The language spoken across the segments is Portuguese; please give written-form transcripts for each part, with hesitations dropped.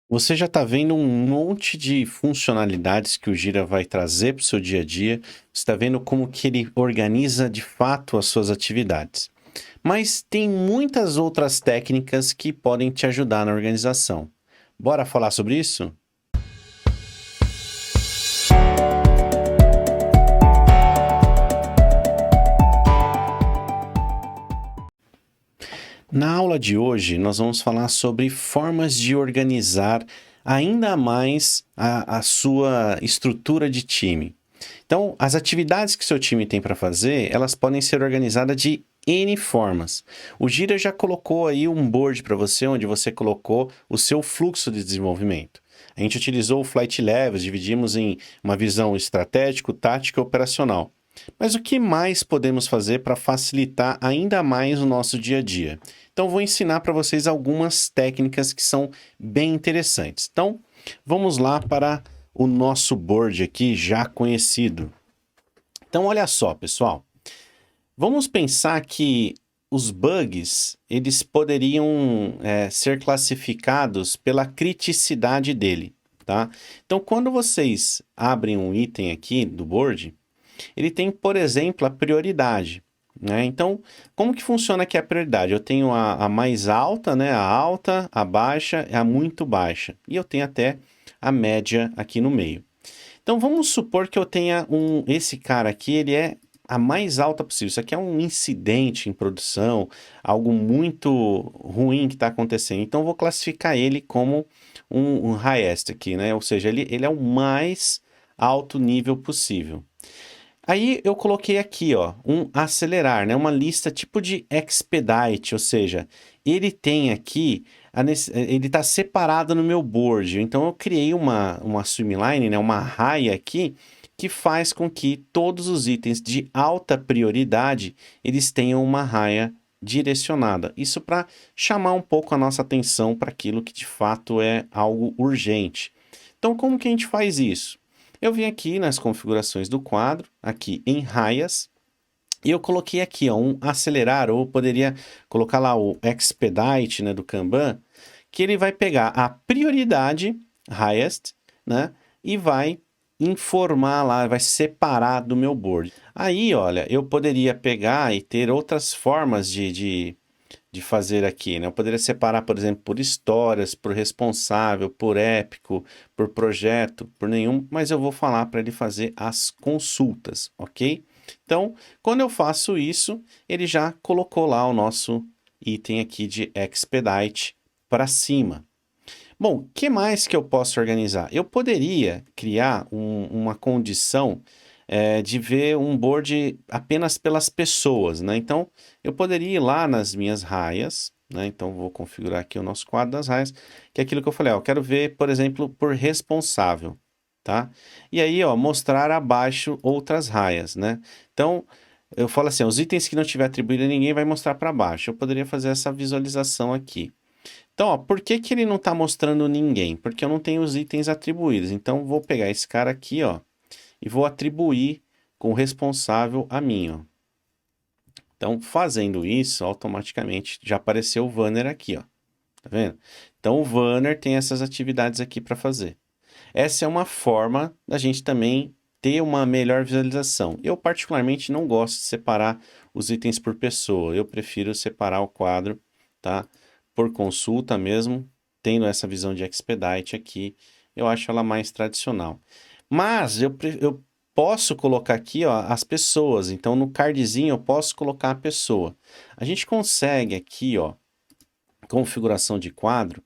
Você já está vendo um monte de funcionalidades que o Gira vai trazer para o seu dia a dia. Você está vendo como que ele organiza de fato as suas atividades. Mas tem muitas outras técnicas que podem te ajudar na organização. Bora falar sobre isso? Na aula de hoje, nós vamos falar sobre formas de organizar ainda mais a sua estrutura de time. Então, as atividades que seu time tem para fazer, elas podem ser organizadas de N formas. O Gira já colocou aí um board para você, onde você colocou o seu fluxo de desenvolvimento. A gente utilizou o Flight Levels, dividimos em uma visão estratégico, tática e operacional. Mas o que mais podemos fazer para facilitar ainda mais o nosso dia a dia? Então, vou ensinar para vocês algumas técnicas que são bem interessantes. Então, vamos lá para o nosso board aqui já conhecido. Então, olha só, pessoal. Vamos pensar que os bugs, eles poderiam ser classificados pela criticidade dele, tá? Então, quando vocês abrem um item aqui do board, ele tem, por exemplo, a prioridade, né? Então, como que funciona aqui a prioridade? Eu tenho a mais alta, né? A alta, a baixa e a muito baixa. E eu tenho até a média aqui no meio. Então, vamos supor que eu tenha esse cara aqui, ele é a mais alta possível. Isso aqui é um incidente em produção, algo muito ruim que está acontecendo. Então, eu vou classificar ele como um highest aqui, né? Ou seja, ele é o mais alto nível possível. Aí eu coloquei aqui, ó, um acelerar, né? Uma lista tipo de expedite, ou seja, ele tem aqui, ele está separado no meu board. Então eu criei uma swimline, né? Uma raia aqui que faz com que todos os itens de alta prioridade eles tenham uma raia direcionada. Isso para chamar um pouco a nossa atenção para aquilo que de fato é algo urgente. Então, como que a gente faz isso? Eu vim aqui nas configurações do quadro, aqui em raias, e eu coloquei aqui ó, um acelerar, ou poderia colocar lá o expedite, né, do Kanban, que ele vai pegar a prioridade, highest, né, e vai informar lá, vai separar do meu board. Aí, olha, eu poderia pegar e ter outras formas de fazer aqui, né? Eu poderia separar, por exemplo, por histórias, por responsável, por épico, por projeto, por nenhum, mas eu vou falar para ele fazer as consultas, ok? Então, quando eu faço isso, ele já colocou lá o nosso item aqui de expedite para cima. Bom, o que mais que eu posso organizar? Eu poderia criar uma condição de ver um board apenas pelas pessoas, né? Então, eu poderia ir lá nas minhas raias, né? Então, vou configurar aqui o nosso quadro das raias, que é aquilo que eu falei, ó, eu quero ver, por exemplo, por responsável, tá? E aí, ó, mostrar abaixo outras raias, né? Então, eu falo assim, os itens que não tiver atribuído a ninguém vai mostrar para baixo. Eu poderia fazer essa visualização aqui. Então, ó, por que que ele não está mostrando ninguém? Porque eu não tenho os itens atribuídos. Então, vou pegar esse cara aqui, ó, e vou atribuir com o responsável a mim, ó. Então, fazendo isso, automaticamente já apareceu o Vanner aqui, ó. Tá vendo? Então, o Vanner tem essas atividades aqui para fazer. Essa é uma forma da gente também ter uma melhor visualização. Eu, particularmente, não gosto de separar os itens por pessoa. Eu prefiro separar o quadro, tá? Por consulta mesmo, tendo essa visão de expedite aqui. Eu acho ela mais tradicional. Mas eu posso colocar aqui, ó, as pessoas. Então, no cardzinho, eu posso colocar a pessoa. A gente consegue aqui, ó, configuração de quadro,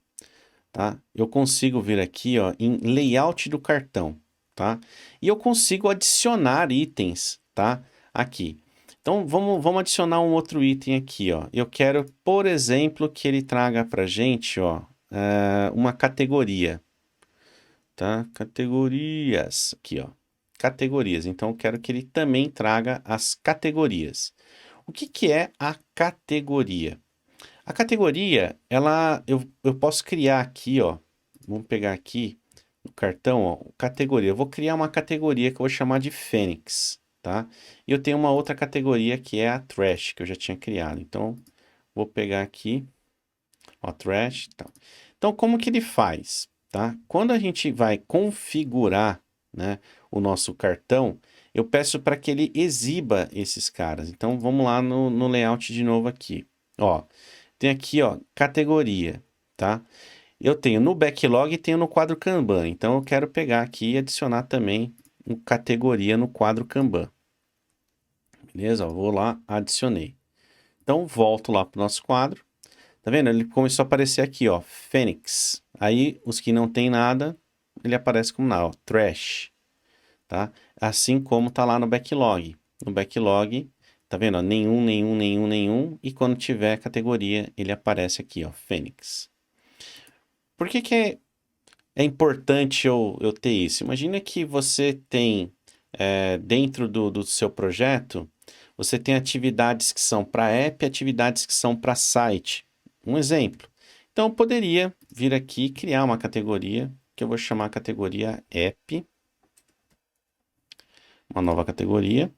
tá? Eu consigo vir aqui, ó, em layout do cartão, tá? E eu consigo adicionar itens, tá? Aqui. Então, vamos adicionar um outro item aqui, ó. Eu quero, por exemplo, que ele traga pra gente, ó, uma categoria, tá? Categorias, aqui, ó. Categorias. Então, eu quero que ele também traga as categorias. O que que é a categoria? A categoria, eu posso criar aqui, ó. Vamos pegar aqui no cartão, ó, categoria. Eu vou criar uma categoria que eu vou chamar de Fênix, tá? E eu tenho uma outra categoria que é a Trash, que eu já tinha criado. Então, vou pegar aqui, ó, Trash, tá. Então, como que ele faz? tá? Quando a gente vai configurar, né, o nosso cartão, eu peço para que ele exiba esses caras. Então, vamos lá no layout de novo aqui. Ó, tem aqui, ó, categoria, tá? Eu tenho no backlog e tenho no quadro Kanban. Então, eu quero pegar aqui e adicionar também uma categoria no quadro Kanban. Beleza? Ó, vou lá, adicionei. Então, volto lá para o nosso quadro. Tá vendo? Ele começou a aparecer aqui, ó, Fênix. Aí, os que não tem nada, ele aparece como nada, ó, Trash, tá? Assim como tá lá no backlog. No backlog, tá vendo? Ó, nenhum, nenhum, nenhum, nenhum. E quando tiver categoria, ele aparece aqui, ó, Fênix. Por que que é importante eu ter isso? Imagina que você tem, dentro do seu projeto, você tem atividades que são para app e atividades que são para site. Um exemplo. Então, eu poderia vir aqui e criar uma categoria, que eu vou chamar a categoria app, uma nova categoria.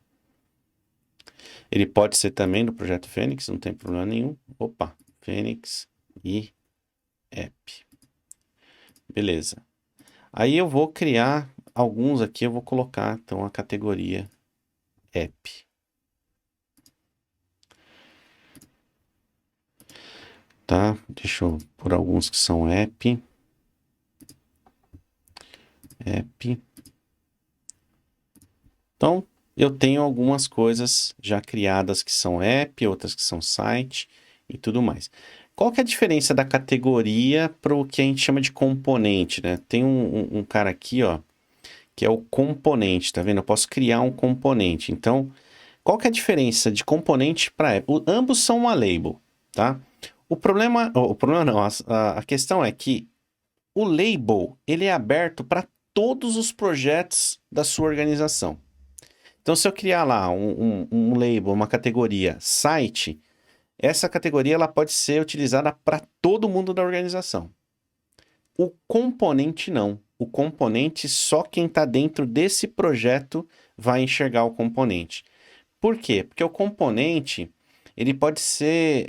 Ele pode ser também do projeto Fênix, não tem problema nenhum. Opa, Fênix e app. Beleza. Aí eu vou criar alguns aqui, eu vou colocar então a categoria app. Tá? Deixa eu pôr alguns que são app. App. Então, eu tenho algumas coisas já criadas que são app, outras que são site e tudo mais. Qual que é a diferença da categoria para o que a gente chama de componente, né? Tem um cara aqui, ó, que é o componente, tá vendo? Eu posso criar um componente. Então, qual que é a diferença de componente para app? Ambos são uma label, tá? O problema não, a questão é que o label, ele é aberto para todos os projetos da sua organização. Então, se eu criar lá um label, uma categoria site, essa categoria ela pode ser utilizada para todo mundo da organização. O componente não. O componente, só quem está dentro desse projeto vai enxergar o componente. Por quê? Porque o componente ele pode ser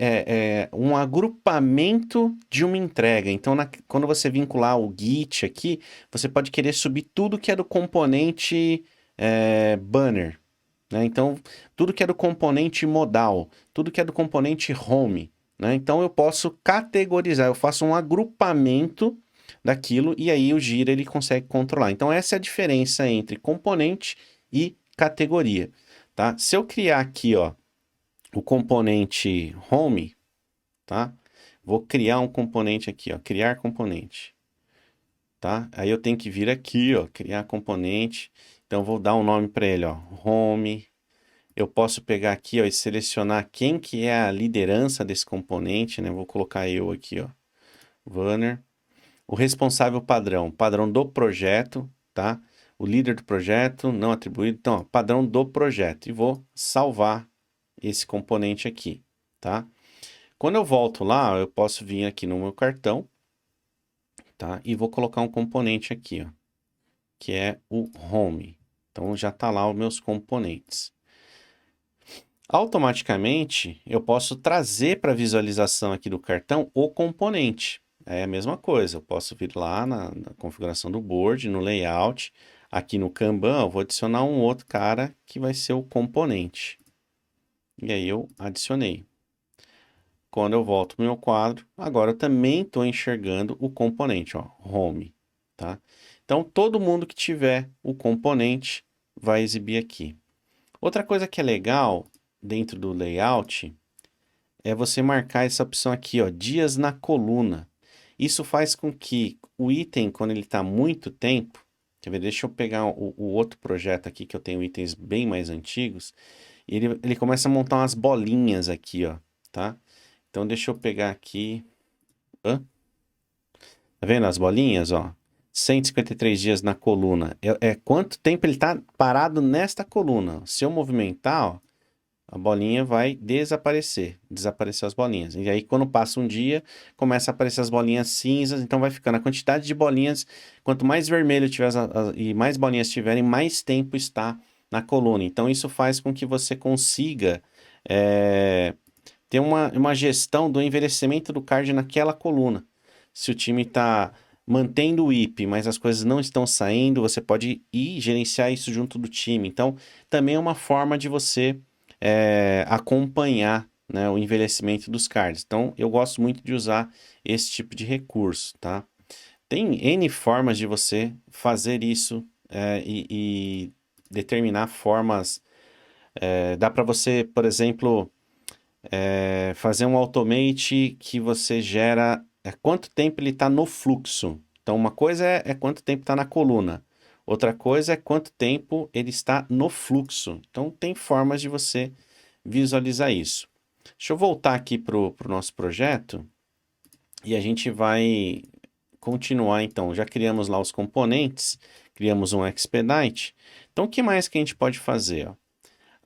um agrupamento de uma entrega. Então, quando você vincular o Git aqui, você pode querer subir tudo que é do componente banner, né? Então, tudo que é do componente modal, tudo que é do componente home, né? Então, eu posso categorizar, eu faço um agrupamento daquilo e aí o Gira ele consegue controlar. Então, essa é a diferença entre componente e categoria, tá? Se eu criar aqui, ó, o componente home, tá? Vou criar um componente aqui, ó, criar componente, tá? Aí eu tenho que vir aqui, ó, criar componente. Então, vou dar um nome para ele, ó, home. Eu posso pegar aqui, ó, e selecionar quem que é a liderança desse componente, né? Vou colocar eu aqui, ó, Vanner. O responsável padrão, padrão do projeto, tá? O líder do projeto, não atribuído. Então, ó, padrão do projeto. E vou salvar esse componente aqui, tá? Quando eu volto lá, eu posso vir aqui no meu cartão, tá? E vou colocar um componente aqui, ó, que é o home. Então, já tá lá os meus componentes. Automaticamente, eu posso trazer para a visualização aqui do cartão o componente. É a mesma coisa, eu posso vir lá na configuração do board, no layout, aqui no Kanban, eu vou adicionar um outro cara que vai ser o componente. E aí eu adicionei. Quando eu volto para o meu quadro, agora eu também estou enxergando o componente, ó, home, tá? Então, todo mundo que tiver o componente vai exibir aqui. Outra coisa que é legal dentro do layout é você marcar essa opção aqui, ó, dias na coluna. Isso faz com que o item, quando ele está muito tempo, quer ver, deixa eu pegar o outro projeto aqui, que eu tenho itens bem mais antigos, e ele começa a montar umas bolinhas aqui, ó, tá? Então, deixa eu pegar aqui. Hã? Tá vendo as bolinhas, ó? 153 dias na coluna. É quanto tempo ele está parado nesta coluna. Se eu movimentar, ó, a bolinha vai desaparecer. Desaparecer as bolinhas. E aí, quando passa um dia, começa a aparecer as bolinhas cinzas. Então, vai ficando a quantidade de bolinhas. Quanto mais vermelho tiver e mais bolinhas tiverem, mais tempo está na coluna. Então, isso faz com que você consiga ter uma gestão do envelhecimento do card naquela coluna. Se o time está mantendo o IP, mas as coisas não estão saindo, você pode ir gerenciar isso junto do time. Então, também é uma forma de você acompanhar, né, o envelhecimento dos cards. Então, eu gosto muito de usar esse tipo de recurso, tá? Tem N formas de você fazer isso e determinar formas. Dá para você, por exemplo, fazer um automate que você gera quanto tempo ele está no fluxo. Então, uma coisa é quanto tempo está na coluna. Outra coisa é quanto tempo ele está no fluxo. Então, tem formas de você visualizar isso. Deixa eu voltar aqui para o nosso projeto e a gente vai continuar então. Já criamos lá os componentes, criamos um Expedite. Então, o que mais que a gente pode fazer? Ó?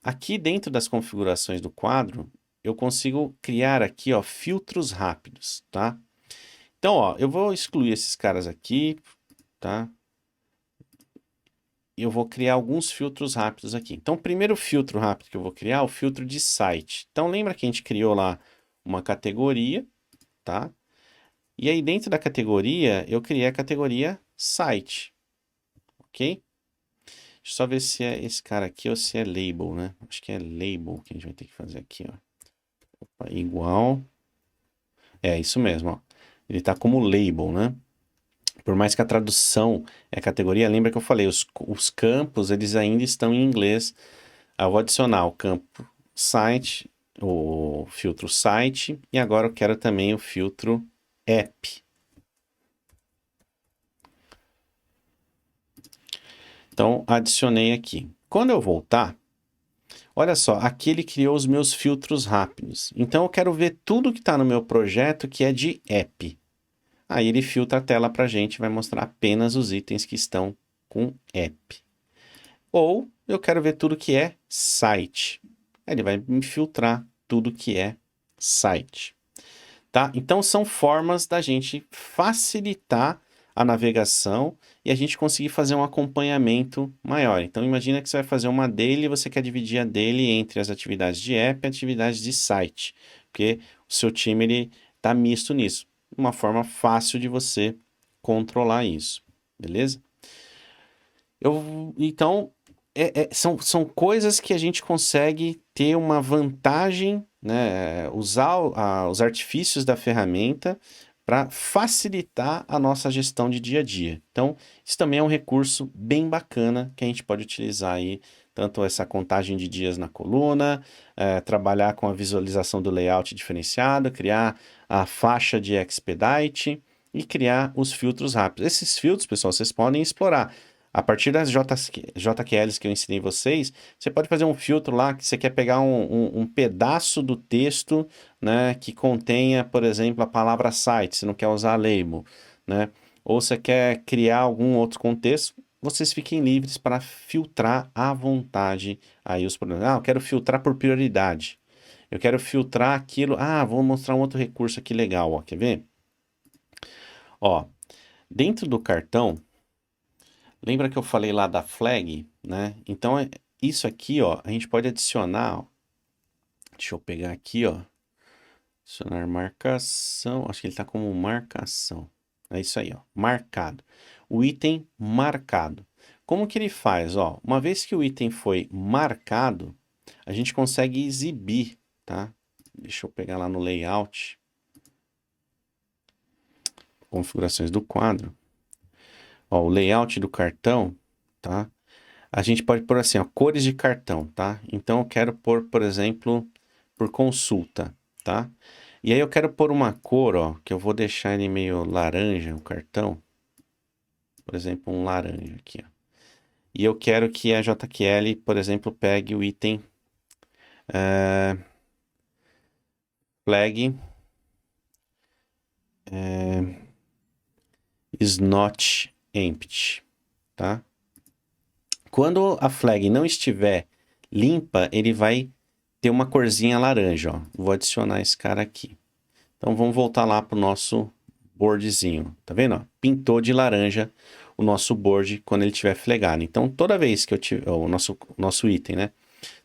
Aqui dentro das configurações do quadro, eu consigo criar aqui, ó, filtros rápidos, tá? Então, ó, eu vou excluir esses caras aqui, tá? E eu vou criar alguns filtros rápidos aqui. Então, o primeiro filtro rápido que eu vou criar é o filtro de site. Então, lembra que a gente criou lá uma categoria, tá? E aí, dentro da categoria, eu criei a categoria site, ok? Deixa eu só ver se é esse cara aqui ou se é label, né? Acho que é label que a gente vai ter que fazer aqui, ó. Opa, igual. É isso mesmo, ó. Ele tá como label, né? Por mais que a tradução é categoria, lembra que eu falei, os campos, eles ainda estão em inglês. Eu vou adicionar o campo site, o filtro site, e agora eu quero também o filtro app. Então, adicionei aqui. Quando eu voltar, olha só, aqui ele criou os meus filtros rápidos. Então, eu quero ver tudo que está no meu projeto que é de app. Aí ele filtra a tela para a gente, vai mostrar apenas os itens que estão com app. Ou eu quero ver tudo que é site. Aí ele vai me filtrar tudo que é site. Tá? Então são formas da gente facilitar a navegação e a gente conseguir fazer um acompanhamento maior. Então imagina que você vai fazer uma daily e você quer dividir a daily entre as atividades de app e atividades de site, porque o seu time ele está misto nisso. Uma forma fácil de você controlar isso, beleza? Então, são coisas que a gente consegue ter uma vantagem, né? Usar os artifícios da ferramenta para facilitar a nossa gestão de dia a dia. Então, isso também é um recurso bem bacana que a gente pode utilizar aí, tanto essa contagem de dias na coluna, trabalhar com a visualização do layout diferenciado, criar a faixa de expedite e criar os filtros rápidos. Esses filtros, pessoal, vocês podem explorar. A partir das JQLs que eu ensinei vocês, você pode fazer um filtro lá que você quer pegar um pedaço do texto, né, que contenha, por exemplo, a palavra site, você não quer usar label, né? Ou você quer criar algum outro contexto, vocês fiquem livres para filtrar à vontade aí os problemas. Ah, eu quero filtrar por prioridade. Eu quero filtrar aquilo. Ah, vou mostrar um outro recurso aqui legal, ó. Quer ver? Ó, dentro do cartão, lembra que eu falei lá da flag, né? Então, isso aqui, ó, a gente pode adicionar, ó. Deixa eu pegar aqui, ó. Adicionar marcação. Acho que ele tá como marcação. É isso aí, ó. Marcado. O item marcado. Como que ele faz, ó? Uma vez que o item foi marcado, a gente consegue exibir, tá? Deixa eu pegar lá no layout. Configurações do quadro. Ó, o layout do cartão, tá? A gente pode pôr assim, ó, cores de cartão, tá? Então eu quero pôr, por exemplo, por consulta, tá? E aí eu quero pôr uma cor, ó, que eu vou deixar ele meio laranja, o cartão. Por exemplo, um laranja aqui, ó. E eu quero que a JQL, por exemplo, pegue o item flag is not empty, tá? Quando a flag não estiver limpa, ele vai ter uma corzinha laranja, ó. Vou adicionar esse cara aqui. Então vamos voltar lá para o nosso boardzinho. Tá vendo? Ó? Pintou de laranja o nosso board quando ele estiver flegado. Então toda vez que eu tiver o nosso item, né?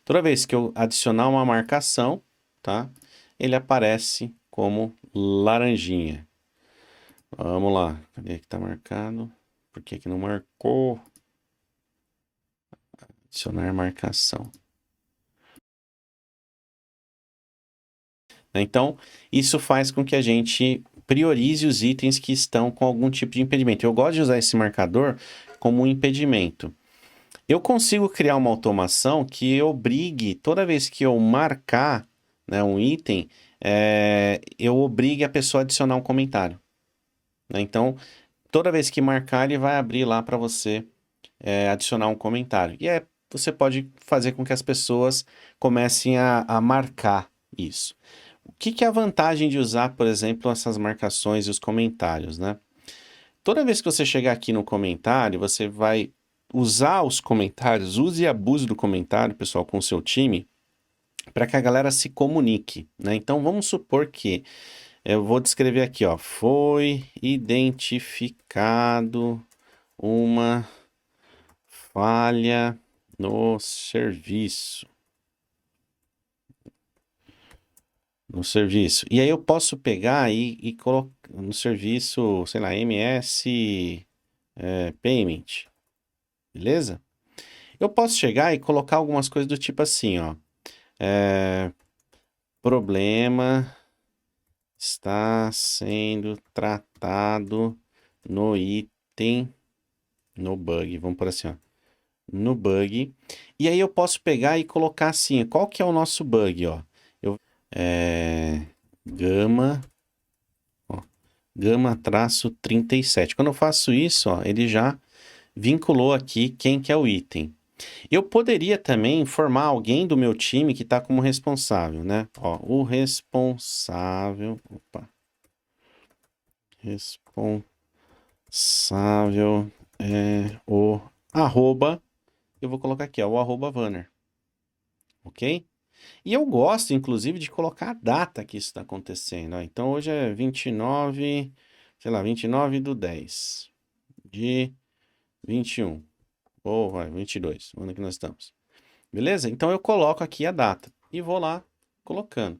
Toda vez que eu adicionar uma marcação, tá? Ele aparece como laranjinha. Vamos lá. Cadê que tá marcado? Por que que não marcou? Adicionar marcação. Então, isso faz com que a gente priorize os itens que estão com algum tipo de impedimento. Eu gosto de usar esse marcador como um impedimento. Eu consigo criar uma automação que obrigue, toda vez que eu marcar, né, um item, eu obrigue a pessoa a adicionar um comentário, né? Então, toda vez que marcar, ele vai abrir lá para você adicionar um comentário. Você pode fazer com que as pessoas comecem a marcar isso. O que que é a vantagem de usar, por exemplo, essas marcações e os comentários, né? Toda vez que você chegar aqui no comentário, você vai usar os comentários, use e abuse do comentário, pessoal, com o seu time, para que a galera se comunique, né? Então vamos supor que eu vou descrever aqui, ó, foi identificado uma falha no serviço. No serviço. E aí eu posso pegar e colocar no serviço, sei lá, MS Payment, beleza? Eu posso chegar e colocar algumas coisas do tipo assim, ó. Problema está sendo tratado no item, no bug, vamos por assim, ó. No bug. E aí eu posso pegar e colocar assim, qual que é o nosso bug, ó? É, gama, ó, gama-37. Quando eu faço isso, ó, ele já vinculou aqui quem que é o item. Eu poderia também informar alguém do meu time que está como responsável, né? Ó, o responsável, responsável é o arroba, eu vou colocar aqui, ó, o arroba Vanner, ok? E eu gosto, inclusive, de colocar a data que isso está acontecendo, ó. Então, hoje é 29, sei lá, 29/10 de 21, ou vai, 22, onde é que nós estamos? Beleza? Então eu coloco aqui a data e vou lá colocando.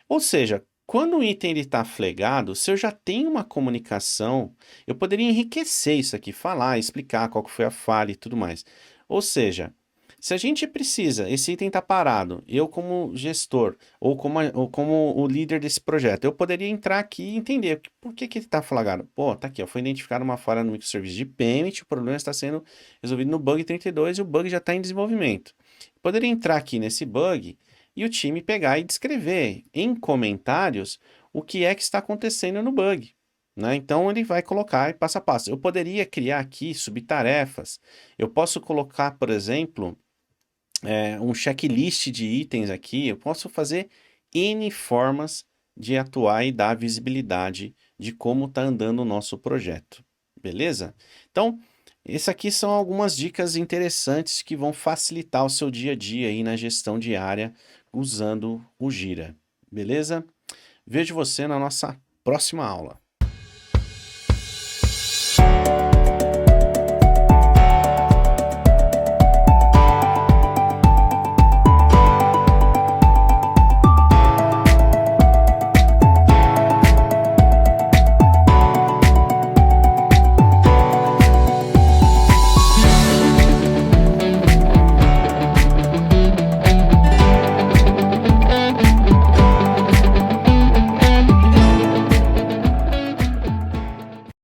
Ou seja, quando o item está flegado, se eu já tenho uma comunicação, eu poderia enriquecer isso aqui, falar, explicar qual que foi a falha e tudo mais. Ou seja, se a gente precisa, esse item está parado, eu como gestor ou como o líder desse projeto, eu poderia entrar aqui e entender por que que ele está flagrado. Pô, tá aqui, ó, foi identificada uma falha no microserviço de payment, o problema está sendo resolvido no bug 32 e o bug já está em desenvolvimento. Poderia entrar aqui nesse bug e o time pegar e descrever em comentários o que é que está acontecendo no bug, né? Então ele vai colocar passo a passo. Eu poderia criar aqui subtarefas. Eu posso colocar, por exemplo, um checklist de itens aqui. Eu posso fazer N formas de atuar e dar visibilidade de como está andando o nosso projeto. Beleza? Então, essas aqui são algumas dicas interessantes que vão facilitar o seu dia a dia aí na gestão diária usando o Gira. Beleza? Vejo você na nossa próxima aula.